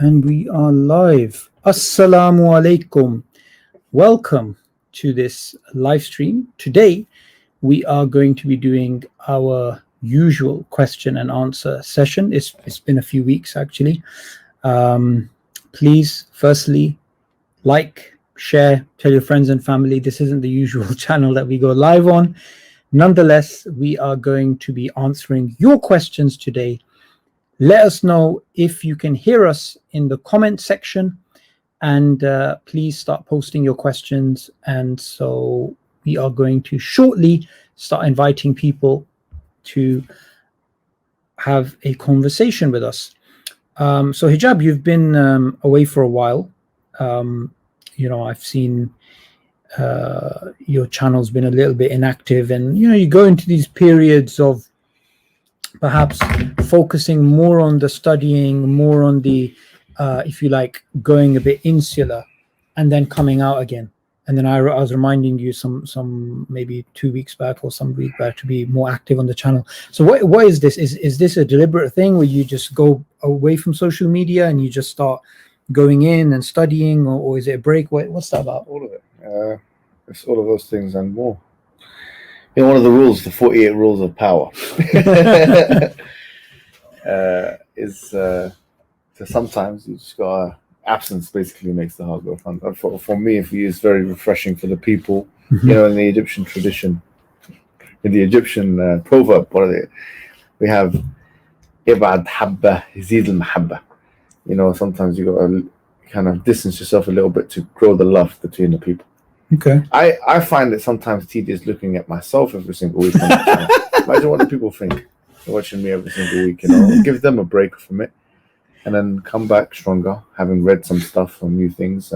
And we are live. Assalamu alaikum. Welcome to this live stream. Today, we are going to be doing our usual question and answer session. It's been a few weeks, actually. Please, firstly, like, share, tell your friends and family. This isn't the usual channel that we go live on. Nonetheless, we are going to be answering your questions today. Let us know if you can hear us in the comment section, and please start posting your questions. And so we are going to shortly start inviting people to have a conversation with us. So Hijab, you've been away for a while. I've seen your channel's been a little bit inactive, and you go into these periods of perhaps focusing more on the studying, more on the, if you like, going a bit insular, and then coming out again. And then I was reminding you some maybe 2 weeks back or some week back to be more active on the channel. So what is this? Is this a deliberate thing where you just go away from social media and you just start going in and studying, or is it a break? What's that about? All of it. It's all of those things and more. One of the rules, the 48 rules of power, is so sometimes you just got absence basically makes the heart go fun. For me, it's very refreshing for the people. In the Egyptian tradition, in the Egyptian proverb, we have ibad habba yazid al-mahabba. Sometimes you got to kind of distance yourself a little bit to grow the love between the people. Okay. I find it sometimes tedious looking at myself every single week. Imagine what the people think watching me every single week. Give them a break from it, and then come back stronger, having read some stuff on new things,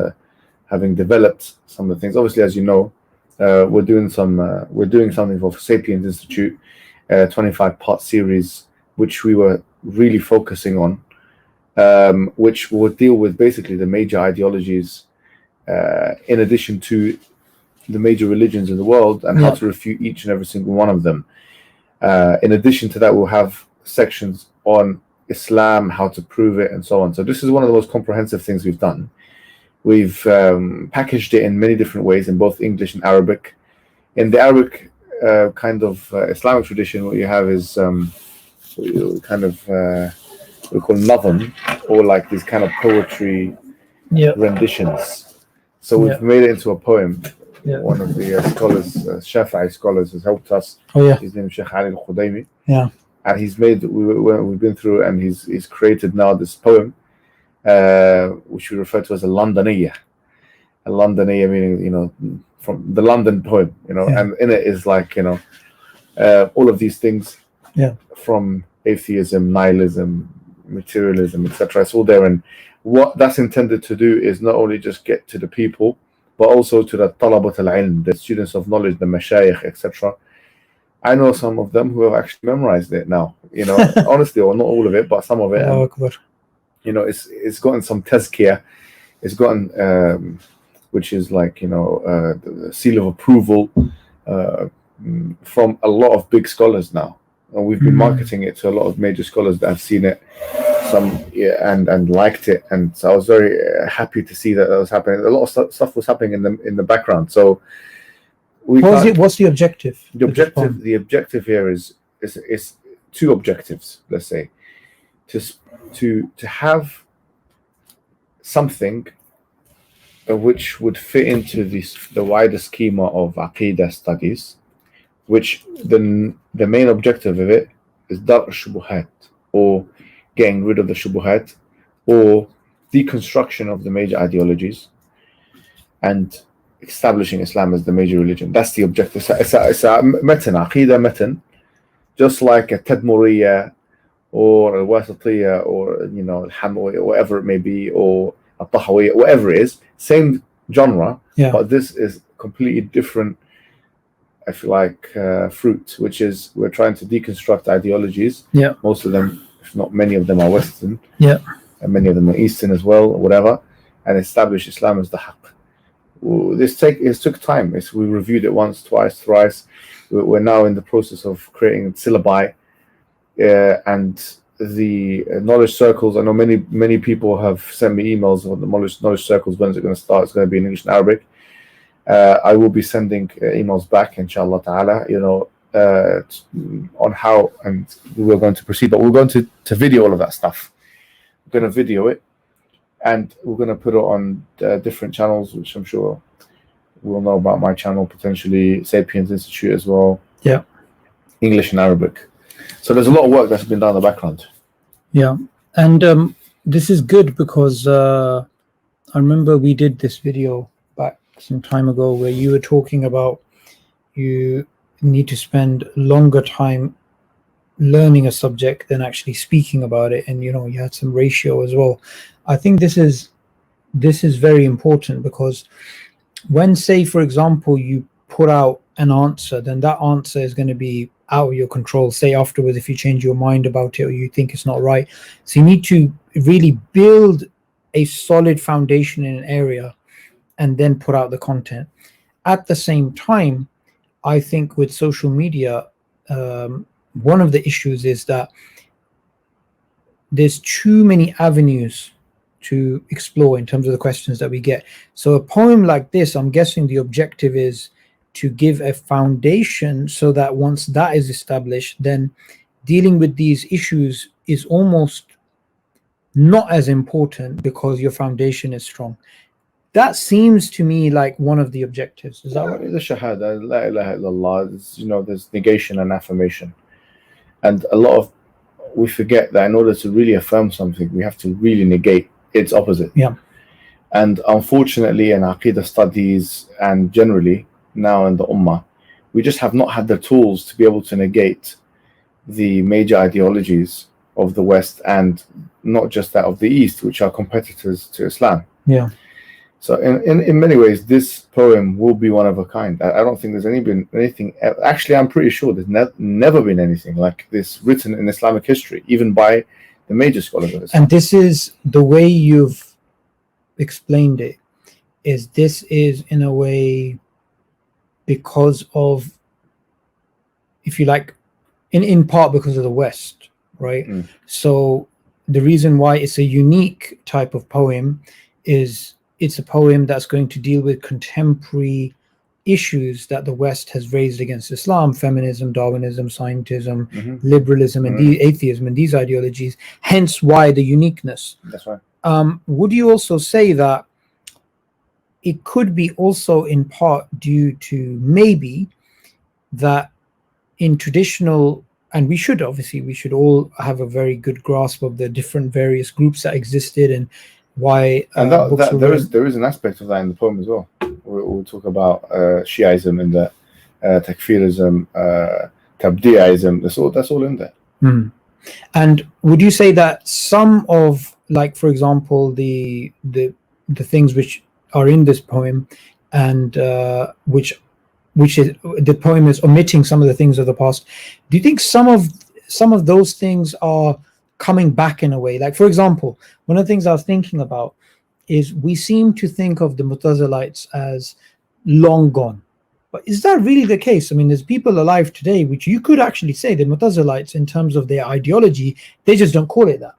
having developed some of the things. Obviously, as you know, we're doing something for Sapiens Institute, 25-part series, which we were really focusing on, which will deal with basically the major ideologies. In addition to the major religions in the world and how to refute each and every single one of them. In addition to that, we'll have sections on Islam, how to prove it, and so on. So this is one of the most comprehensive things we've done. We've packaged it in many different ways in both English and Arabic. In the Arabic kind of Islamic tradition, what you have is we call nazm, or like these kind of poetry renditions. So we've made it into a poem. One of the scholars, Shafi'i scholars, has helped us. His name is Sheikh Ali al-Khudaymi. And he's made. We've been through, and he's created now this poem, which we refer to as a Londoniyyah. A Londoniyyah meaning, from the London poem. And in it is like, all of these things. From atheism, nihilism, materialism, etc. It's all there, and what that's intended to do is not only just get to the people, but also to the talabat al-ilm, the students of knowledge, the mashayikh, etc. I know some of them who have actually memorized it now. Honestly, or not all of it, but some of it. And, it's gotten some tazkiyah. It's gotten, which is like the seal of approval from a lot of big scholars now, and we've been marketing it to a lot of major scholars that have seen it. And liked it, and so I was very happy to see that was happening. A lot of stuff was happening in the background. So, what's the objective? The objective here is two objectives. Let's say, to have something which would fit into the wider schema of Aqidah studies, which the main objective of it is dar' shubuhat, or getting rid of the shubuhat, or deconstruction of the major ideologies, and establishing Islam as the major religion. That's the objective. It's a matan, aqidah matan, just like a tadmuriyah, or a wasatiyah, or al-hamawiyah, whatever it may be, or a tahawiyah, whatever it is, same genre, but this is completely different, I feel like, fruit, which is we're trying to deconstruct ideologies. Most of them, if not many of them, are Western, and many of them are Eastern as well, or whatever, and establish Islam as the haqq. It took time. We reviewed it once, twice, thrice. We're now in the process of creating syllabi, and the knowledge circles. I know many people have sent me emails on the knowledge circles. When is it going to start? It's going to be in English and Arabic. I will be sending emails back, inshallah ta'ala, on how and we're going to proceed. But we're going to video all of that stuff. We're going to video it, and we're going to put it on different channels, which I'm sure we'll know about. My channel, potentially Sapiens Institute as well. Yeah. English and Arabic. So there's a lot of work that's been done in the background. Yeah. And this is good because I remember we did this video back some time ago where you were talking about you need to spend longer time learning a subject than actually speaking about it, and you had some ratio as well. I think this is very important, because when, say for example, you put out an answer, then that answer is going to be out of your control, say afterwards, if you change your mind about it or you think it's not right. So you need to really build a solid foundation in an area and then put out the content. At the same time, I think with social media, one of the issues is that there's too many avenues to explore in terms of the questions that we get. So a poem like this, I'm guessing the objective is to give a foundation so that once that is established, then dealing with these issues is almost not as important because your foundation is strong. That seems to me like one of the objectives. Is that right? The Shahada, La ilaha illallah, there's negation and affirmation. And we forget that in order to really affirm something, we have to really negate its opposite. Yeah. And unfortunately, in Aqidah studies and generally now in the Ummah, we just have not had the tools to be able to negate the major ideologies of the West, and not just that of the East, which are competitors to Islam. Yeah. So in many ways, this poem will be one of a kind. I don't think there's been anything. Actually, I'm pretty sure there's never been anything like this written in Islamic history, even by the major scholars of Islam. And this is the way you've explained it. This is in a way because of, if you like, in part because of the West, right? So the reason why it's a unique type of poem is it's a poem that's going to deal with contemporary issues that the West has raised against Islam: feminism, Darwinism, scientism, liberalism, and atheism, and these ideologies. Hence why the uniqueness. That's right. Would you also say that it could be also in part due to maybe that in traditional, and we should all have a very good grasp of the different various groups that existed and why and there is an aspect of that in the poem as well. We'll talk about Shiaism and the Takfirism, Tabdi'ism. That's all in there. And would you say that some of, like for example, the things which are in this poem, and which is the poem is omitting some of the things of the past, do you think some of those things are coming back in a way? Like, for example, one of the things I was thinking about is we seem to think of the Mu'tazilites as long gone, but is that really the case? I mean, there's people alive today which you could actually say the Mu'tazilites, in terms of their ideology, they just don't call it that.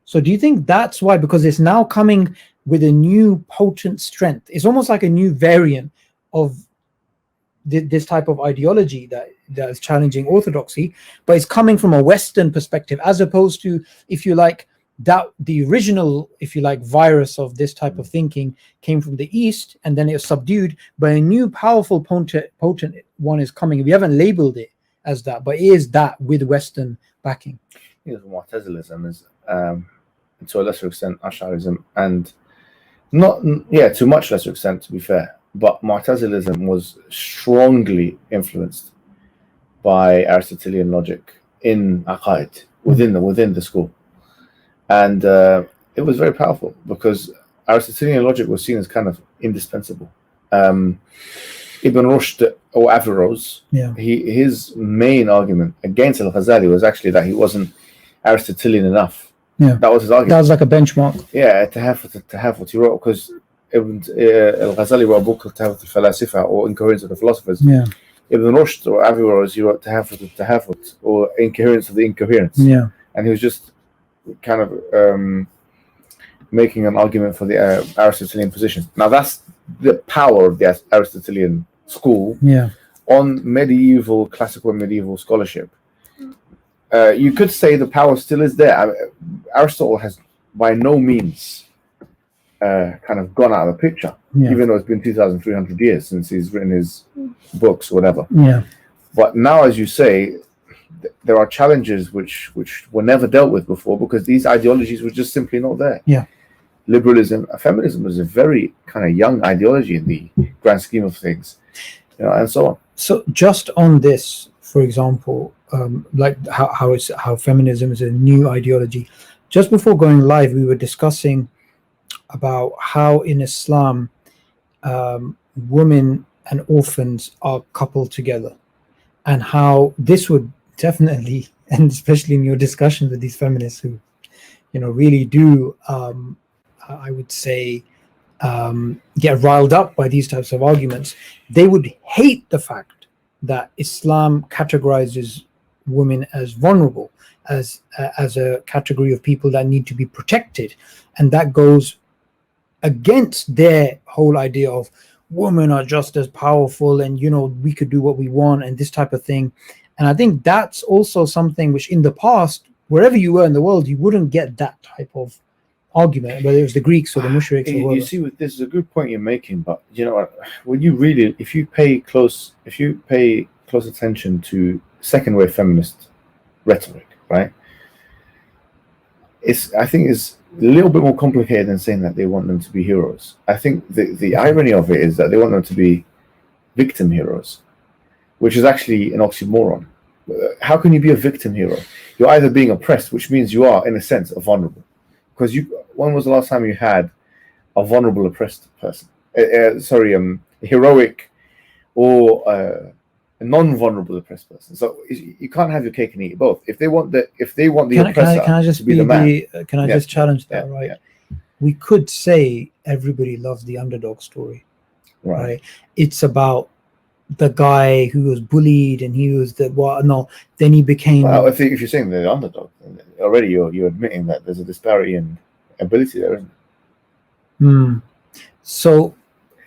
So do you think that's why? Because it's now coming with a new potent strength. It's almost like a new variant of this type of ideology that is challenging orthodoxy, but it's coming from a Western perspective, as opposed to, if you like, that the original, if you like, virus of this type of thinking came from the East, and then it was subdued, but a new powerful potent one is coming. We haven't labeled it as that, but it is that with Western backing. Mu'tazilism is to a lesser extent Ash'arism, and to much lesser extent, to be fair. But Mu'tazilism was strongly influenced by Aristotelian logic in Aqaid, within the school. And it was very powerful because Aristotelian logic was seen as kind of indispensable. Ibn Rushd, or Averroes, his main argument against al-Ghazali was actually that he wasn't Aristotelian enough. Yeah, that was his argument. That was like a benchmark. Yeah, Tahafut. He wrote, because al-Ghazali wrote a book called Tahafut al-Falasifa, or Incoherence of the Philosophers. Yeah. Ibn Rushd, or Averroes, he wrote Tahafut, or Incoherence of the Incoherence. Yeah. and he was just kind of making an argument for the Aristotelian position. Now that's the power of the Aristotelian school on classical and medieval scholarship. You could say the power still is there. I mean, Aristotle has by no means kind of gone out of the picture, even though it's been 2,300 years since he's written his books or whatever. But now, as you say, there are challenges which were never dealt with before because these ideologies were just simply not there. Liberalism, feminism was a very kind of young ideology in the grand scheme of things, and so on. So just on this, for example, like how feminism is a new ideology. Just before going live, we were discussing about how in Islam, women and orphans are coupled together, and how this would definitely, and especially in your discussion with these feminists who, really do, I would say, get riled up by these types of arguments. They would hate the fact that Islam categorizes women as vulnerable, as a category of people that need to be protected, and that goes against their whole idea of women are just as powerful and we could do what we want and this type of thing. And I think that's also something which in the past, wherever you were in the world, you wouldn't get that type of argument, whether it was the Greeks or the mushriks. You see, this is a good point you're making, but when you really, if you pay close attention to second wave feminist rhetoric, right? I think it's a little bit more complicated than saying that they want them to be heroes. I think the irony of it is that they want them to be victim heroes, which is actually an oxymoron. How can you be a victim hero? You're either being oppressed, which means you are, in a sense, vulnerable. Because when was the last time you had a vulnerable oppressed person? Heroic or a non-vulnerable oppressed person. So you can't have your cake and eat it both. If they want the oppressor to be the man, can I just challenge that? Right? We could say everybody loves the underdog story, right? It's about the guy who was bullied and he was then he became. Well, if you're saying the underdog, already you're admitting that there's a disparity in ability there, isn't it? So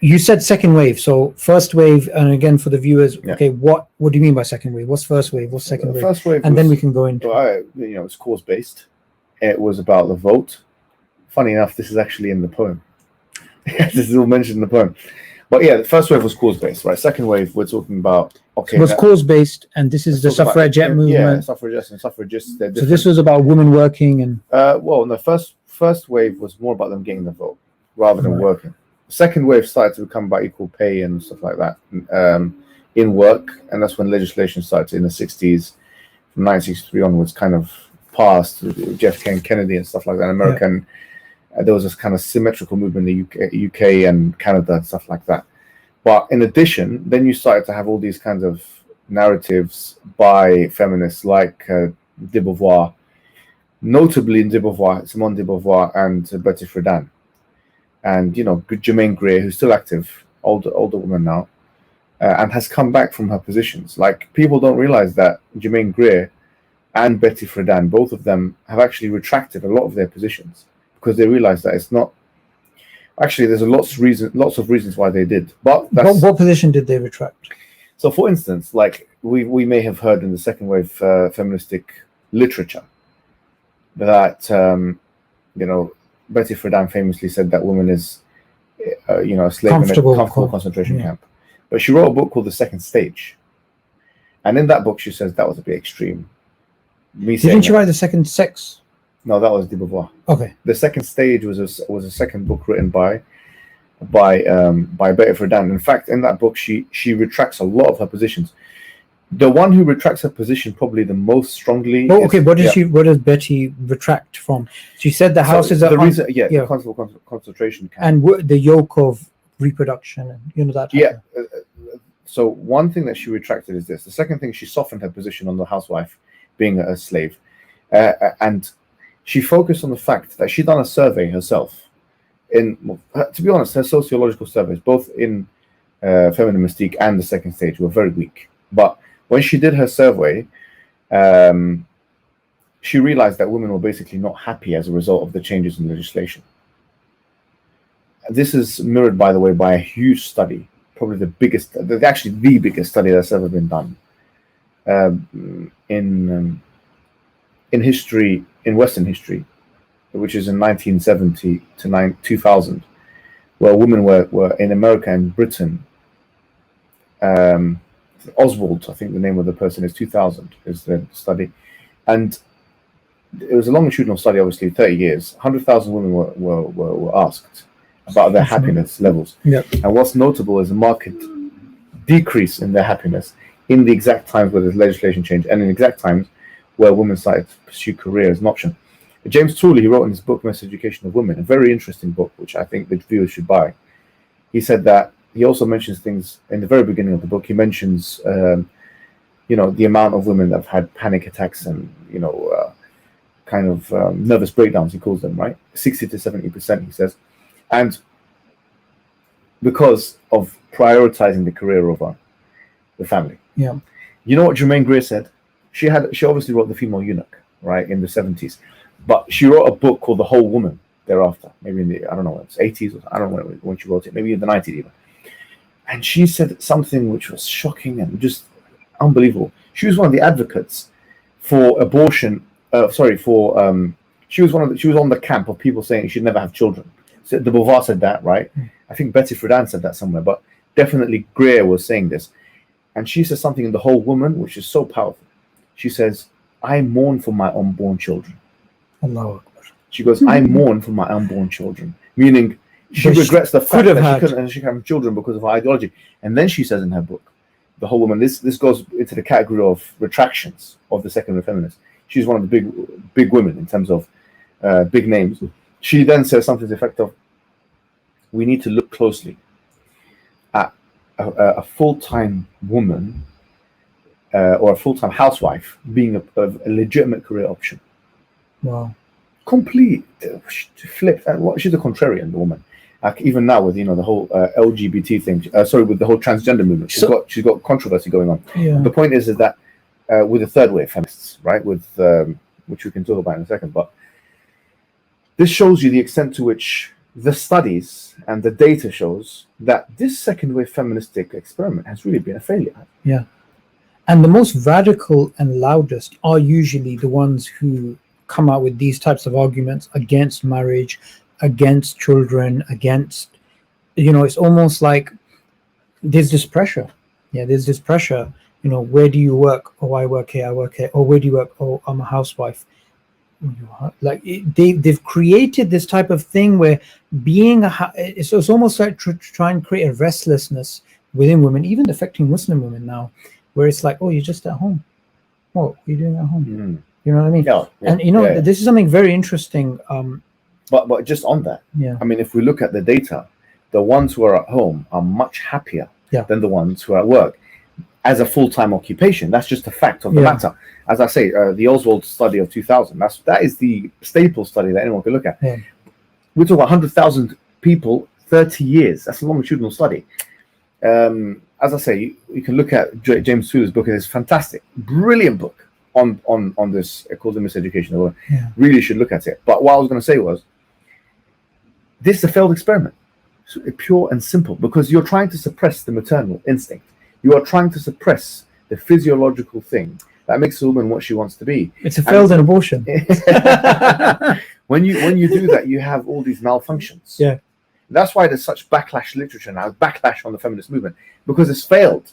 you said second wave. So first wave, and again for the viewers, okay, what do you mean by second wave? What's first wave? What's second wave? First wave, and then we can go into. It's cause based. It was about the vote. Funny enough, this is actually in the poem. This is all mentioned in the poem. But the first wave was cause based, right? Second wave, we're talking about it was cause based, and this is the suffragette movement. Yeah, suffragists and suffragists. So this was about women working and. The first wave was more about them getting the vote rather than working. Second wave started to become about equal pay and stuff like that in work, and that's when legislation started in the 60s, from 1963 onwards, kind of passed with Jeff Kennedy and stuff like that. American, there was this kind of symmetrical movement in the UK and Canada and stuff like that. But in addition, then you started to have all these kinds of narratives by feminists like de Beauvoir, notably in Simone de Beauvoir and Betty Friedan. And Germaine Greer, who's still active, older woman now, and has come back from her positions. Like, people don't realize that Germaine Greer and Betty Friedan, both of them, have actually retracted a lot of their positions because they realize that it's not. Actually, there's lots of reasons why they did. But what position did they retract? So, for instance, like we may have heard in the second wave feministic literature that Betty Friedan famously said that woman is, a slave in a comfortable concentration camp. But she wrote a book called The Second Stage. And in that book, she says that was a bit extreme. Didn't she write The Second Sex? No, that was de Beauvoir. Okay. The Second Stage was a second book written by Betty Friedan. In fact, in that book, she retracts a lot of her positions. The one who retracts her position probably the most strongly. Oh, okay. What does Betty retract from? She said the houses are the comfortable concentration camp and the yoke of reproduction, and that. So one thing that she retracted is this. The second thing, she softened her position on the housewife being a slave, and she focused on the fact that she'd done a survey herself. To be honest, her sociological surveys, both in Feminine Mystique and The Second Stage, were very weak. But when she did her survey, she realized that women were basically not happy as a result of the changes in legislation. This is mirrored, by the way, by a huge study, probably the biggest study that's ever been done in history, in Western history, which is in 1970 to 2000, where women were in America and Britain. Oswald, I think the name of the person is, 2000 is the study, and it was a longitudinal study, obviously 30 years. 100,000 women were asked about their happiness levels. Yep. And what's notable is a marked decrease in their happiness in the exact times where there's legislation change, and in exact times where women started to pursue career as an option. James Tooley, he wrote in his book Miseducation of Women, a very interesting book, which I think the viewers should buy. He said that he also mentions things in the very beginning of the book. He mentions, the amount of women that have had panic attacks and, nervous breakdowns, he calls them, right? 60 to 70%, he says. And because of prioritizing the career over the family. Yeah. You know what Germaine Greer said? She obviously wrote The Female Eunuch, right, in the 70s. But she wrote a book called The Whole Woman thereafter, maybe in the, I don't know, it's 80s, or I don't know when she wrote it, maybe in the 90s even. And she said something which was shocking and just unbelievable. She was one of the advocates for abortion. She was on the camp of people saying you should never have children. So the Beauvoir said that, right? I think Betty Friedan said that somewhere, but definitely Greer was saying this. And she says something in The Whole Woman, which is so powerful. She says, "I mourn for my unborn children." Allah Akbar. She goes, "I mourn for my unborn children," meaning she regrets the fact that she couldn't have children because of her ideology. And then she says in her book, The Whole Woman, this goes into the category of retractions of the second wave feminist. She's one of the big women in terms of big names. She then says something to the effect of, "We need to look closely at a full-time woman or a full-time housewife being a legitimate career option." Wow. Complete flip. She's a contrarian, the woman. Like even now with the whole LGBT thing. With the whole transgender movement, she's got controversy going on. Yeah. The point is that with the third wave feminists, right, with which we can talk about in a second, but this shows you the extent to which the studies and the data shows that this second wave feministic experiment has really been a failure. Yeah. And the most radical and loudest are usually the ones who come out with these types of arguments against marriage, against children, against, it's almost like there's this pressure. Yeah, there's this pressure, where do you work? Oh, I work here, I work here. Oh, where do you work? Oh, I'm a housewife. Like they've created this type of thing where it's almost like to try and create a restlessness within women, even affecting Muslim women now, where it's like, oh, you're just at home. What are you doing at home? Mm. You know what I mean? Yeah, and this is something very interesting. But just on that, I mean, if we look at the data, the ones who are at home are much happier than the ones who are at work as a full-time occupation. That's just a fact of the matter. As I say, the Oswald study of 2000, that is the staple study that anyone can look at. Yeah. We're talking about 100,000 people, 30 years. That's a longitudinal study. As I say, you can look at James Tooley's book. It's fantastic, brilliant book on this called The Miseducation. Really should look at it. But what I was going to say was, this is a failed experiment, so pure and simple, because you're trying to suppress the maternal instinct. You are trying to suppress the physiological thing that makes a woman what she wants to be. It's a failed abortion. When you do that, you have all these malfunctions. Yeah. That's why there's such backlash literature now, backlash on the feminist movement, because it's failed.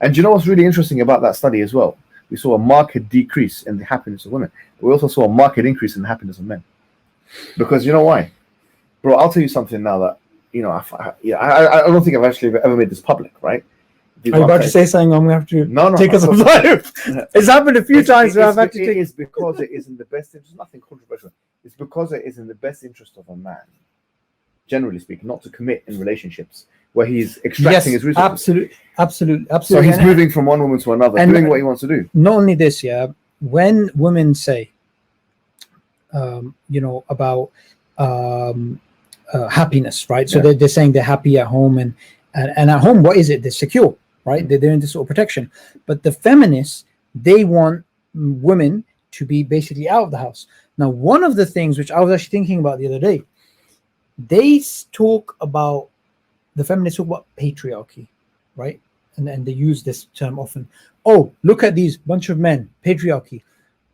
And you know what's really interesting about that study as well? We saw a marked decrease in the happiness of women, but we also saw a marked increase in the happiness of men. Because you know why? Bro, I'll tell you something now that, I don't think I've actually ever made this public, right? Are you about to say something? I'm going to have to take us off live. It's happened a few times where I've had to take... It is because it is in the best interest, nothing controversial. It's because it is in the best interest of a man, generally speaking, not to commit in relationships where he's extracting his resources. Absolutely. So he's moving from one woman to another, doing what he wants to do. Not only this, when women say, about happiness, right? So they're saying they're happy at home, and at home, what is it? They're secure, right? They're in this sort of protection. But the feminists, they want women to be basically out of the house. Now, one of the things which I was actually thinking about the other day, they talk about, the feminists talk about patriarchy, right? And they use this term often. Oh, look at these bunch of men, patriarchy.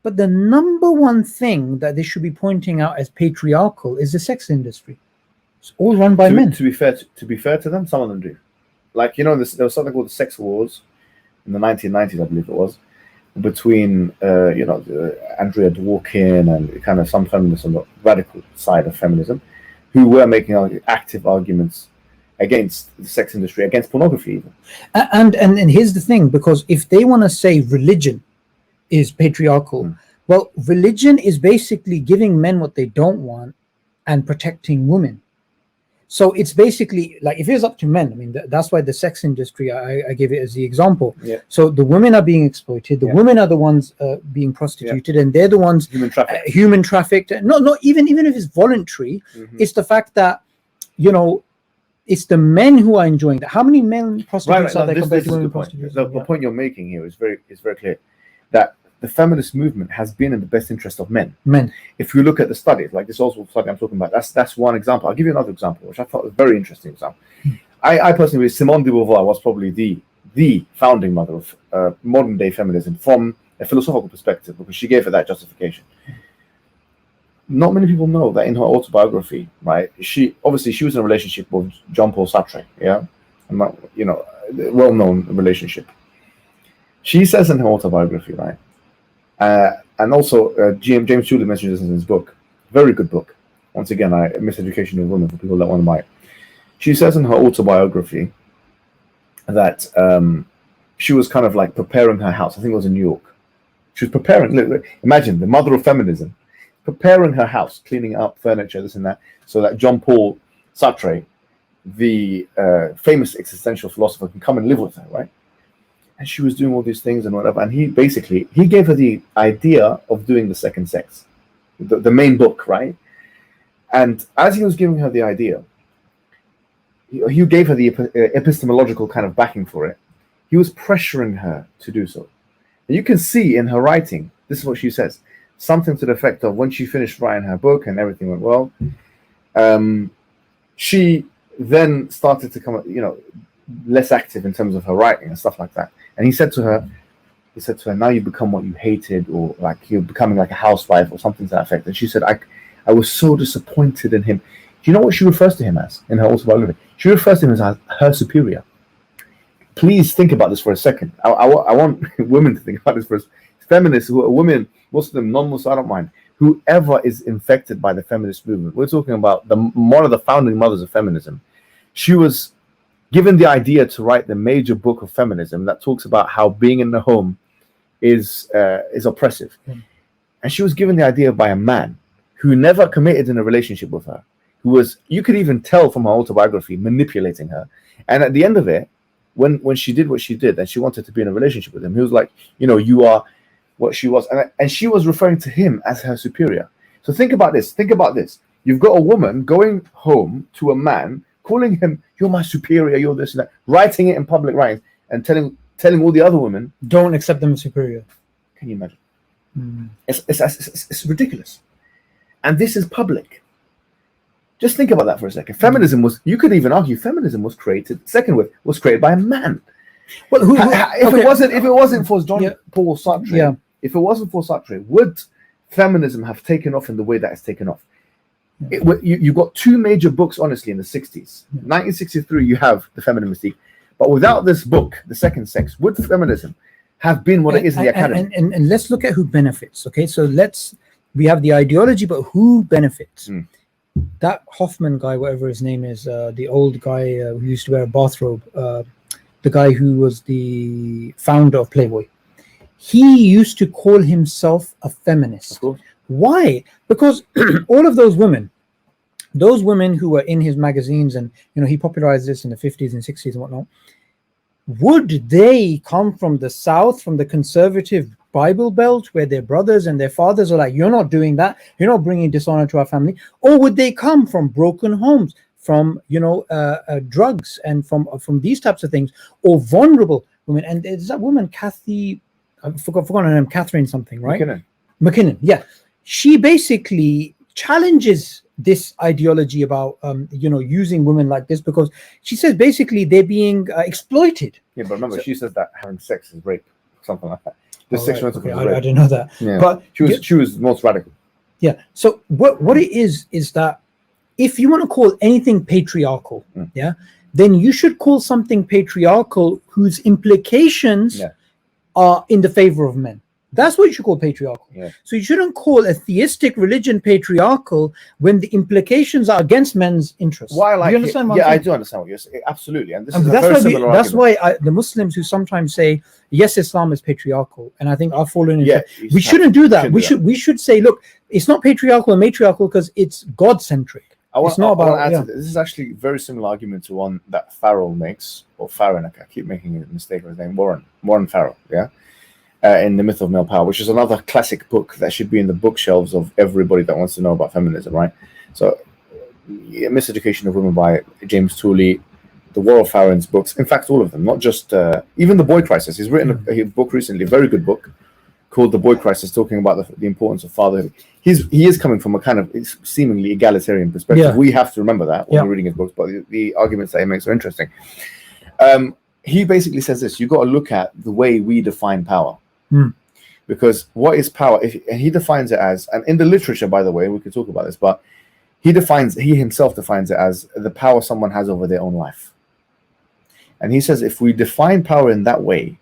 But the number one thing that they should be pointing out as patriarchal is the sex industry. It's all run by men. To be fair to them, some of them do. Like, there was something called the sex wars in the 1990s, I believe it was, between Andrea Dworkin and kind of some feminists on the radical side of feminism, who were making active arguments against the sex industry, against pornography even. And here's the thing, because if they want to say religion is patriarchal, well, religion is basically giving men what they don't want and protecting women. So it's basically like, if it was up to men, I mean, that's why the sex industry, I gave it as the example. Yeah. So the women are being exploited. The women are the ones being prostituted, and they're the ones human trafficked. Not even if it's voluntary. It's the fact that, it's the men who are enjoying that. How many men prostitutes are there compared to women prostitutes? The point you're making here is very clear, that the feminist movement has been in the best interest of men. If you look at the studies, like this Oswald study I'm talking about, that's one example. I'll give you another example, which I thought was a very interesting example. I personally believe Simone de Beauvoir was probably the founding mother of modern day feminism from a philosophical perspective, because she gave it that justification. Not many people know that in her autobiography, right, she was in a relationship with Jean-Paul Sartre, well-known relationship. She says in her autobiography, right, and also James Tooley mentions this in his book, very good book. Once again, Miseducation of Women, for people that want to buy it. She says in her autobiography that she was kind of like preparing her house. I think it was in New York. She was preparing, imagine, the mother of feminism, preparing her house, cleaning up furniture, this and that, so that Jean-Paul Sartre, the famous existential philosopher, can come and live with her, right? And she was doing all these things and whatever. And he gave her the idea of doing the second sex, the main book, right? And as he was giving her the idea, he gave her the epistemological kind of backing for it. He was pressuring her to do so. And you can see in her writing, this is what she says, something to the effect of, when she finished writing her book and everything went well, she then started to come, less active in terms of her writing and stuff like that. And he said to her, now you become what you hated, or like you're becoming like a housewife or something to that effect. And she said, I was so disappointed in him. Do you know what she refers to him as in her autobiography? She refers to him as her superior. Please think about this for a second. I want women to think about this first. Feminists who are women, most of them non-Muslim, I don't mind. Whoever is infected by the feminist movement, we're talking about one of the founding mothers of feminism. She was given the idea to write the major book of feminism that talks about how being in the home is oppressive. And she was given the idea by a man who never committed in a relationship with her, who was, you could even tell from her autobiography, manipulating her. And at the end of it, when she did what she did and she wanted to be in a relationship with him, he was like, you are what she was. And she was referring to him as her superior. So think about this. You've got a woman going home to a man, calling him, you're my superior, you're this and that, writing it in public writings, and telling all the other women, don't accept them as superior. Can you imagine? It's ridiculous. And this is public. Just think about that for a second. Feminism was, you could even argue, feminism was created by a man. Well, if it wasn't for Jean-Paul Sartre, if it wasn't for Sartre, would feminism have taken off in the way that it's taken off? You got two major books, honestly, in the 60s. 1963, you have The Feminine Mystique. But without this book, The Second Sex, would feminism have been what it is in the academy? And let's look at who benefits, okay? So we have the ideology, but who benefits? That Hoffman guy, whatever his name is, the old guy who used to wear a bathrobe, the guy who was the founder of Playboy, he used to call himself a feminist. Of course. Why? Because all of those women who were in his magazines, and he popularized this in the 50s and 60s and whatnot, would they come from the South, from the conservative Bible Belt, where their brothers and their fathers are like, you're not doing that, you're not bringing dishonor to our family? Or would they come from broken homes, from drugs, and from these types of things, or vulnerable women? And there's that woman, Kathy, I've forgotten her name, Catherine something, right? McKinnon, yeah. She basically challenges this ideology about using women like this, because she says basically they're being exploited. Yeah, but remember, she says that having sex is rape, something like that. Okay, I didn't know that. Yeah. But she was the most radical. Yeah. So what it is that if you want to call anything patriarchal, yeah, then you should call something patriarchal whose implications are in the favor of men. That's what you should call patriarchal. Yeah. So you shouldn't call a theistic religion patriarchal when the implications are against men's interests. Why? Do you understand? I do understand what you're saying. Absolutely, and this is that's a very similar that's argument. why the Muslims who sometimes say yes, Islam is patriarchal, and I think I've fallen into. We shouldn't do that. We should say, look, it's not patriarchal and matriarchal because it's God-centric. It's not about. This is actually a very similar argument to one that Farrell makes, or Farrell. I keep making a mistake of his name. Warren Farrell. Yeah. In The Myth of Male Power, which is another classic book that should be in the bookshelves of everybody that wants to know about feminism, right? So, Miseducation of Women by James Tooley, the War of Farron's books, in fact, all of them, not just, even The Boy Crisis. He's written a book recently, a very good book, called The Boy Crisis, talking about the importance of fatherhood. He is coming from a kind of seemingly egalitarian perspective. Yeah. We have to remember that when we're reading his books, but the arguments that he makes are interesting. He basically says this: you've got to look at the way we define power. Because what is power? And he defines it as, and in the literature, by the way, we could talk about this, but he himself defines it as the power someone has over their own life. And he says, if we define power in that way,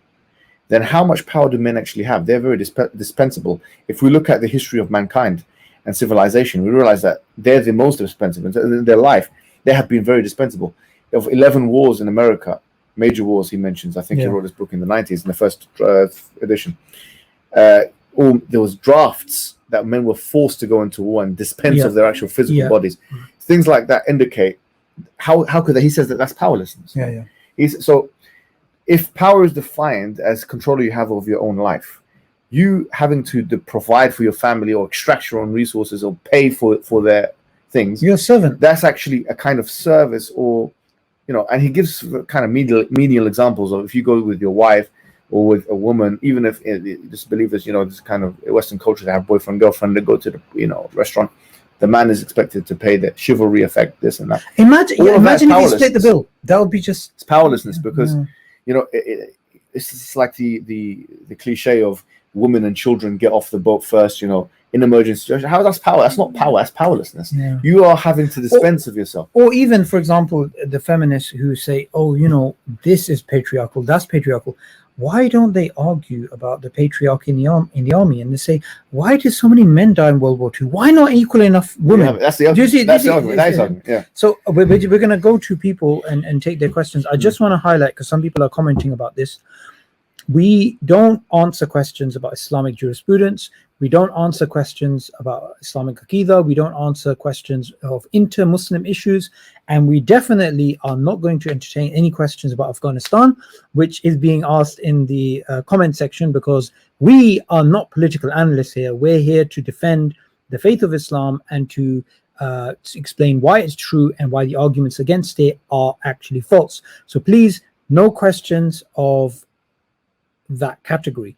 then how much power do men actually have? They're very dispensable. If we look at the history of mankind and civilization, we realize that they're the most dispensable. In their life, they have been very dispensable. Of 11 wars in America, major wars he mentions, I think he wrote this book in the 90s, in the first edition. There was drafts that men were forced to go into war and dispense of their actual physical bodies. Things like that indicate how could they? He says that's powerlessness. So if power is defined as control you have over your own life, you having to provide for your family or extract your own resources or pay for their things, you're a servant. That's actually a kind of service, or and he gives kind of menial examples of if you go with your wife or with a woman, even if just believe this, this kind of Western culture, they have boyfriend, girlfriend, they go to the restaurant, the man is expected to pay the chivalry effect, this and that. Imagine if you split the bill. That would be just... It's powerlessness because, it's just like the cliche of women and children get off the boat first, in emergency situation. How that's power? That's not power. That's powerlessness. Yeah. You are having to dispense of yourself. Or even, for example, the feminists who say, "Oh, this is patriarchal. That's patriarchal." Why don't they argue about the patriarchy in the army? And they say, "Why did so many men die in World War II? Why not equally enough women?" Yeah, that's the argument. That's the argument. Yeah. So we're going to go to people and take their questions. I just want to highlight, because some people are commenting about this. We don't answer questions about Islamic jurisprudence. We don't answer questions about Islamic Aqidah. We don't answer questions of inter-Muslim issues. And we definitely are not going to entertain any questions about Afghanistan, which is being asked in the comment section, because we are not political analysts here. We're here to defend the faith of Islam and to explain why it's true and why the arguments against it are actually false. So please, no questions of that category.